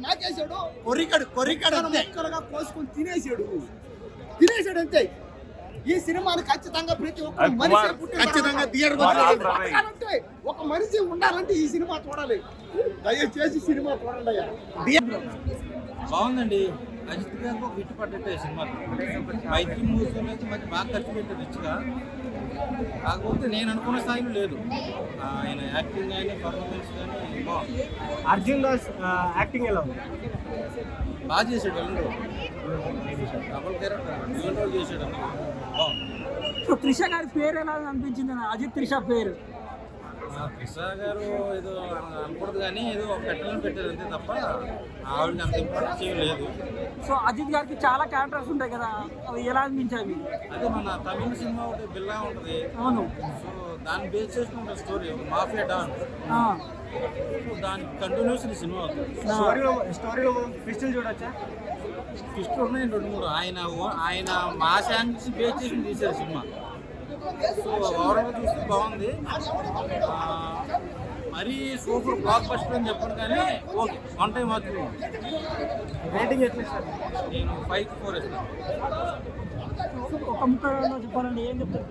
నాకేసాడు కొరికడు ముక్కలుగా కోసుకొని తినేసాడు అంతే. ఈ సినిమాని ఖచ్చితంగా ప్రతి ఒక్క మనిషి ఖచ్చితంగా అంటే ఒక మనిషి ఉండాలంటే ఈ సినిమా చూడాలి. దయచేసి సినిమా చూడండి అయ్యా. బాగుందండి. అజిత్ గారికి ఒక హిట్ పడ్డట్టే సినిమా. మైత్రి మూవీస్ అయితే మంచి బాగా ఖర్చు పెట్టారు రిచ్గా. కాకపోతే నేను అనుకున్న స్థాయిలో లేదు. ఆయన యాక్టింగ్ కానీ పర్ఫార్మెన్స్ కానీ బాగుంది. అర్జున్ దాస్ యాక్టింగ్ ఎలా ఉంది? బాగా చేశాడు. డబుల్ క్యారెక్టర్ డ్యూయల్ రోల్ చేశాడు. బాగుంది. సో త్రిష గారి పేరు ఎలా అనిపించింది? అజిత్ త్రిష పేరు త్రిష గారు ఏదో అనకూడదు కానీ ఏదో పెట్టాలని పెట్టారు అంతే తప్ప ఆవిడకి అంత ఇంపార్టెన్స్ ఏం లేదు. సో అజిత్ గారికి చాలా క్యారెక్టర్స్ ఉంటాయి కదా, అవి ఎలా అనిపించాయి? అదే మన తమిళ సినిమా ఒకటి బిల్లా ఉంటుంది. అవును. సో దాన్ని బేస్ చేసుకుంటే స్టోరీ మాఫియా డాన్. దానికి కంటిన్యూషన్ సినిమా అవుతుంది. స్టోరీలో ట్విస్టులు చూడొచ్చా? ట్విస్టులు ఉన్నాయి 2-3. ఆయన మా శాంక్స్ బేస్ చేసి తీశారు సినిమా. సో ఓవరాల్గా చూస్తే బాగుంది. మరీ సూపర్ బ్లాక్ బస్టర్ అని చెప్పను కానీ ఓకే, వన్ టైం మాత్రమే. రేటింగ్ ఎట్లా ఇస్తారు? నేను 5-4 ఇస్తాను. ఒక ముక్క చెప్పాలండి, ఏం చెప్తారు?